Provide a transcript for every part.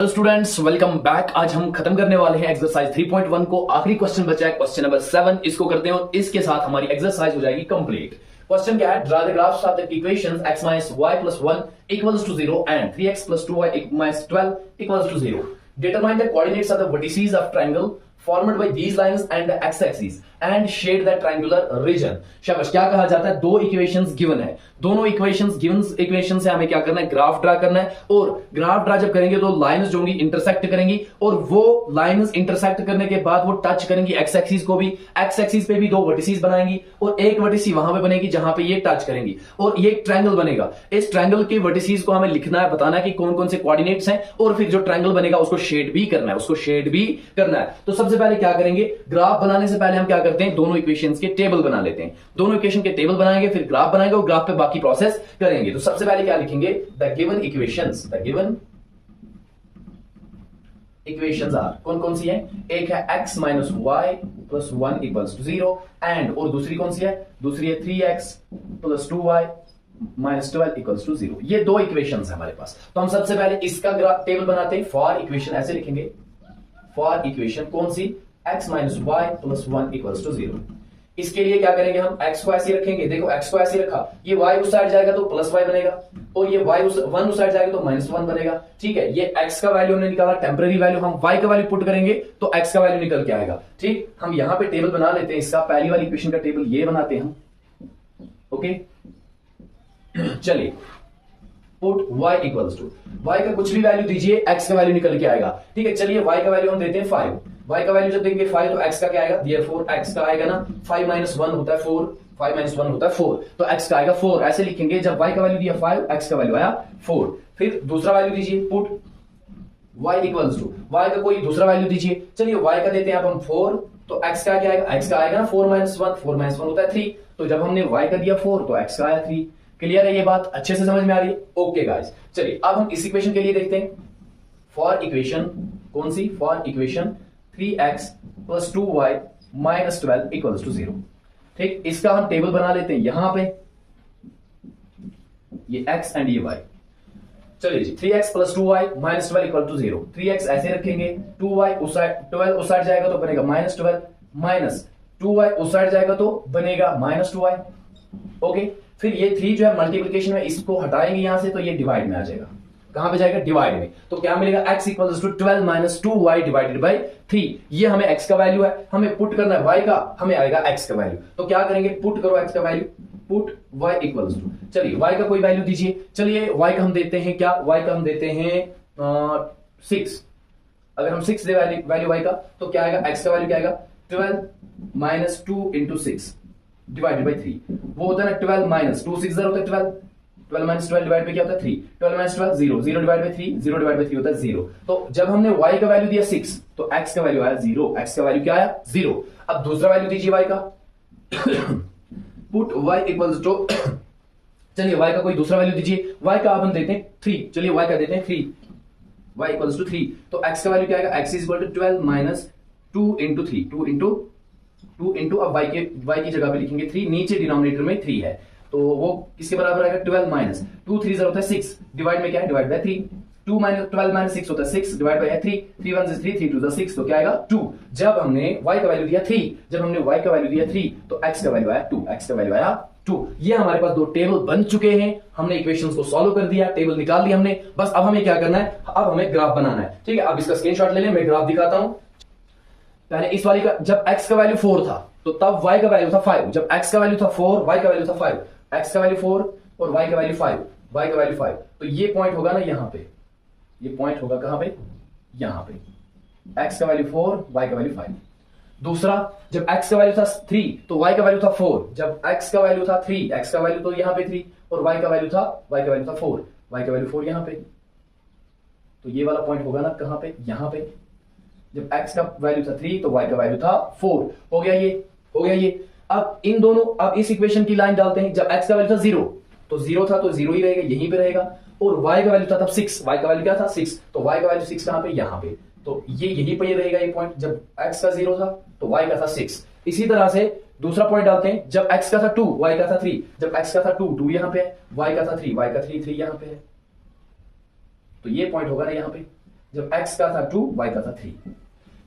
Hello students, welcome back. आज हम खत्म करने वाले हैं एक्सरसाइज 3.1 को। आखिरी क्वेश्चन बचा है, क्वेश्चन नंबर 7। इसको करते हैं और इसके साथ हमारी एक्सरसाइज हो जाएगी कंप्लीट। क्वेश्चन क्या है? Draw the graphs of the equations x - y + 1 = 0 and 3x + 2y - 12 = 0. Determine the coordinates of the vertices of triangle formed by these lines and the x-axis and shade the triangular region. शाबाश। क्या कहा जाता है? दो equations given है, दोनों equations given equation से हमें क्या करना है? ग्राफ ड्रा करना है। और ग्राफ ड्रा जब करेंगे तो लाइंस जो होंगी इंटरसेक्ट करेंगी, और वो लाइंस इंटरसेक्ट करने के बाद वो टच करेंगी एक्स एक्सिस को भी। एक्स एक्सिस पे भी दो वर्टिसेस बनाएंगी और एक वर्टिस वहां पे बनेगी जहां पे ये टच करेंगी, और ये एक ट्रायंगल बनेगा। इस ट्रायंगल के वर्टिसेस को हमें लिखना है, बताना है कि कौन कौन से कोऑर्डिनेट्स हैं, और फिर जो ट्रायंगल बनेगा उसको शेड भी करना है, उसको शेड भी करना है। तो सबसे पहले क्या करेंगे? ग्राफ बनाने से पहले हम क्या करते हैं? दोनों इक्वेशंस के टेबल बना लेते हैं। दोनों इक्वेशन के टेबल बनाएंगे, फिर ग्राफ बनाएंगे और ग्राफ पे बाकी प्रोसेस करेंगे। तो सबसे पहले क्या लिखेंगे? The given equations. The given equations are, कौन कौन सी है? एक है x - y + 1 = 0 एंड, और दूसरी कौन सी है? दूसरी है 3x + 2y - 12 = 0। ये दो इक्वेशंस है हमारे पास। तो हम सबसे पहले इसका टेबल बनाते हैं। फॉर इक्वेशन ऐसे लिखेंगे, फॉर इक्वेशन कौन सी? x - y + 1 = 0। इसके लिए क्या करेंगे? हम x को ऐसे रखेंगे। देखो x को ऐसे रखा, ये y उस साइड जाएगा तो +y बनेगा, और ये y 1 उस साइड जाएगा तो -1 बनेगा। ठीक है, ये x का वैल्यू हमने निकाला, टेम्पररी वैल्यू। हम y का वैल्यू पुट करेंगे तो x का वैल्यू निकल के आएगा। ठीक, हम यहां पे टेबल बना लेते हैं इसका। पहली वाली इक्वेशन का टेबल ये बनाते हैं हम। ओके, चलिए, पुट y = y का कुछ भी वैल्यू दीजिए, x का वैल्यू निकल के आएगा। ठीक है, चलिए y का वैल्यू हम देते हैं 5। y का वैल्यू जब देंगे 5 तो x का क्या आएगा? Therefore x का आएगा ना, 5 - 1 होता है 4, 5 - 1 होता है 4, तो x का आएगा 4। ऐसे लिखेंगे, जब y का वैल्यू दिया 5, x का वैल्यू आया 4। फिर दूसरा वैल्यू दीजिए, पुट y = y का कोई दूसरा वैल्यू दीजिए। चलिए y का देते हैं अब हम 4, तो x का क्या आएगा? x का आएगा ना 4 - 1, 4 - 1 होता है 3, तो जब हमने y का दिया 4 तो x का आया 3। क्लियर है? ये बात अच्छे से समझ में आ रही है? ओके गाइस, चलिए अब हम इस इक्वेशन के लिए देखते हैं। फॉर इक्वेशन कौन सी? For equation 3x + 2y - 12 = 0। ठीक, इसका हम टेबल बना लेते हैं यहां पे, ये x एंड ये y। चलिए जी, 3x + 2y - 12 = 0। 3x ऐसे रखेंगे, 2y उस साइड, 12 उस साइड जाएगा तो बनेगा -12, माइनस 2y उस साइड जाएगा तो बनेगा -2y। ओके, फिर ये 3 जो है मल्टीप्लिकेशन में, इसको हटाएंगे यहां से तो ये डिवाइड में आ जाएगा। कहां पे जाएगा? डिवाइड में। तो क्या मिलेगा? x = 12 - 2y / 3। ये हमें x का वैल्यू है, हमें पुट करना है y का, हमें आएगा x का वैल्यू। तो क्या करेंगे? पुट करो x का वैल्यू, पुट y = चलिए y का कोई वैल्यू दीजिए। चलिए y का हम देते हैं क्या? y का हम देते हैं 6। अगर हम 6 दे वैल्यू y का तो क्या आएगा? x का वैल्यू क्या आएगा? 12 - 2 × 6 / 3। वो होता है ना 12 - 2 6 होता है 12, 12 - 12 डिवाइड पे क्या होता है 3, 12 - 12 0, 0 / 3, 0 / 3 होता है 0। तो जब हमने y का वैल्यू दिया 6 तो x का वैल्यू आया 0, x का वैल्यू क्या आया? 0। अब दूसरा वैल्यू दीजिए y का, पुट y = चलिए y का कोई दूसरा वैल्यू दीजिए। y का अब हम देते हैं 3। चलिए y का देते हैं 3, y = 3। तो x का वैल्यू क्या आएगा? x = 12 - 2 × 3, 2 × अब y की जगह पे लिखेंगे 3, नीचे डिनोमिनेटर में 3 है तो वो किसके बराबर आएगा? 12 - 2 3 होता है 6, डिवाइड में क्या है? Divide by 3। 12 - 6 होता है 6, डिवाइड बाय 3, 3 1 3, 3 2 6, तो क्या आएगा? 2। जब हमने y का वैल्यू दिया 3, जब हमने y का वैल्यू दिया 3 तो x का वैल्यू आया 2, x का वैल्यू आया 2। ये हमारे पास दो टेबल बन चुके हैं। हमने इक्वेशंस को सॉल्व कर दिया, टेबल निकाल लिया हमने। बस अब हमें क्या करना है? अब हमें ग्राफ बनाना है। ठीक है, अब इसका स्क्रीनशॉट ले लें, मैं ग्राफ दिखाता हूं। पहले इस वाली का, जब x का वैल्यू 4 था तो तब y का वैल्यू था 5। जब x का वैल्यू था 4, y का वैल्यू था 5। x का वैल्यू 4 और y का वैल्यू 5, y का वैल्यू 5। तो ये पॉइंट होगा ना यहां पे, ये पॉइंट होगा कहां पे? यहां पे। x का वैल्यू 4, y का वैल्यू 5। दूसरा, जब x का वैल्यू था 3 तो y का वैल्यू था 4। जब x का वैल्यू था 3, x का वैल्यू तो यहां पे 3 और y का वैल्यू था 4, y का वैल्यू 4 यहां पे। तो ये वाला पॉइंट होगा ना कहां पे? यहां पे। जब x का वैल्यू था 3 तो y का वैल्यू था 4। हो गया ये, हो गया ये। अब इन दोनों, अब इस इक्वेशन की लाइन डालते हैं। जब x का वैल्यू था 0 तो 0 था तो 0 ही रहेगा, यहीं पे रहेगा। और y का वैल्यू था तब 6, y का वैल्यू क्या था? 6, तो y का वैल्यू 6 कहां पे? यहां पे। तो ये यहीं पे रहेगा ये पॉइंट। जब x का 0 था तो y का था 6। इसी तरह से दूसरा पॉइंट डालते हैं। जब x का था 2, y का था 3। जब x का था 2, 2 यहां पे है, y का था 3, y का 3, 3 यहां पे है। तो ये पॉइंट होगा ना यहां पे। जब x का था 2, y का था 3।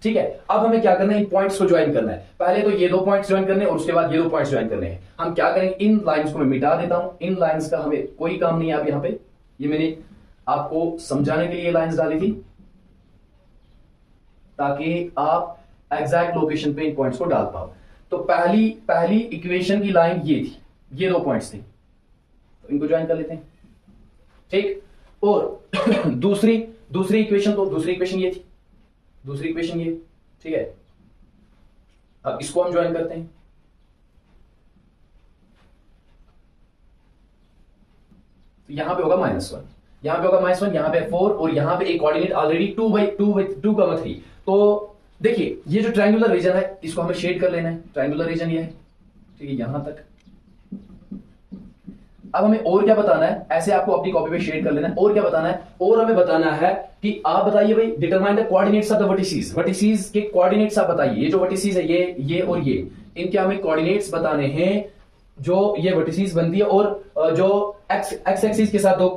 ठीक है, अब हमें क्या करना है, इन पॉइंट्स को ज्वाइन करना है। पहले तो ये 2 पॉइंट्स ज्वाइन करने हैं और उसके बाद ये 2 पॉइंट्स ज्वाइन करने हैं। हम क्या करेंगे, इन लाइंस को मैं मिटा देता हूं, इन लाइंस का हमें कोई काम नहीं है अब यहां पे। ये मैंने आपको समझाने के लिए लाइंस डाली थी ताकि आप एग्जैक्ट लोकेशन पे इन पॉइंट्स को डाल पाओ। तो पहली इक्वेशन की लाइन ये थी, ये 2 पॉइंट्स थे, तो इनको ज्वाइन कर लेते हैं। ठीक, और दूसरी इक्वेशन, तो दूसरी इक्वेशन ये थी, दूसरी इक्वेशन ये, ठीक है। अब इसको हम ज्वाइन करते हैं, तो यहां पे होगा -1, यहां पे होगा -1, यहां पे 4, और यहां पे एक कोऑर्डिनेट ऑलरेडी 2/2, 3। तो देखिए ये जो ट्रायंगुलर रीजन है इसको हमें शेड कर लेना है। ट्रायंगुलर रीजन ये है, ठीक है, यहां तक। अब हमें और क्या बताना है, ऐसे आपको अपनी कॉपी पे शेड कर लेना है। और क्या बताना है, और हमें बताना है कि आप बताइए भाई, determine the coordinates of the vertices. Vertices के कोऑर्डिनेट्स आप बताइए। ये जो वर्टिसेस है, ये और ये, इनके हमें कोऑर्डिनेट्स बताने हैं जो ये वर्टिसेस बनती है, और जो एक्स एक्सिस के साथ 2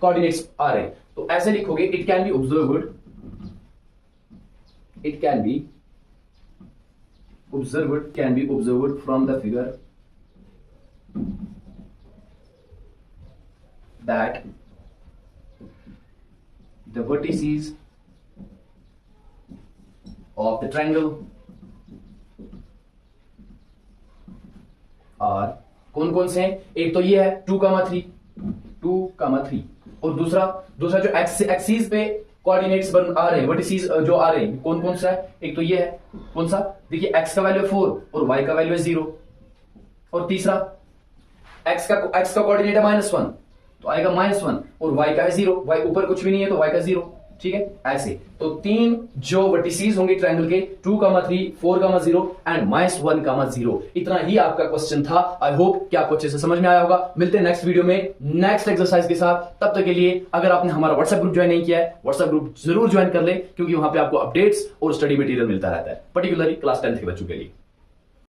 कोऑर्डिनेट्स आ रहे हैं। तो ऐसे लिखोगे, it can be observed, it can be observed from the figure that the vertices of the triangle are कौन कौन से हैं। एक तो ये है 2,3 और दूसरा जो एक्सिस पे कोऑर्डिनेट्स आ रहे हैं, वर्टिसेस जो आ रहे हैं, कौन कौन सा है। एक तो ये है, कौन सा, देखिए x का वैल्यू है 4 और y का वैल्यू है 0, और तीसरा x का कोऑर्डिनेट है -1, तो आएगा -1, और y का है 0, y ऊपर कुछ भी नहीं है तो y का 0। ठीक है, ऐसे तो 3 जो वर्टिसेस होंगे ट्रायंगल के, 2,3, 4,0 एंड -1,0। इतना ही आपका क्वेश्चन था। आई होप कि आपको अच्छे से समझ में आया होगा। मिलते हैं नेक्स्ट वीडियो में नेक्स्ट एक्सरसाइज के साथ। तब तक के लिए अगर आपने हमारा व्हाट्सएप ग्रुप ज्वाइन नहीं किया है, व्हाट्सएप ग्रुप जरूर ज्वाइन कर ले, क्योंकि वहां पे आपको अपडेट्स और स्टडी मटेरियल मिलता रहता है, पर्टिकुलरली क्लास 10th के बच्चों के लिए।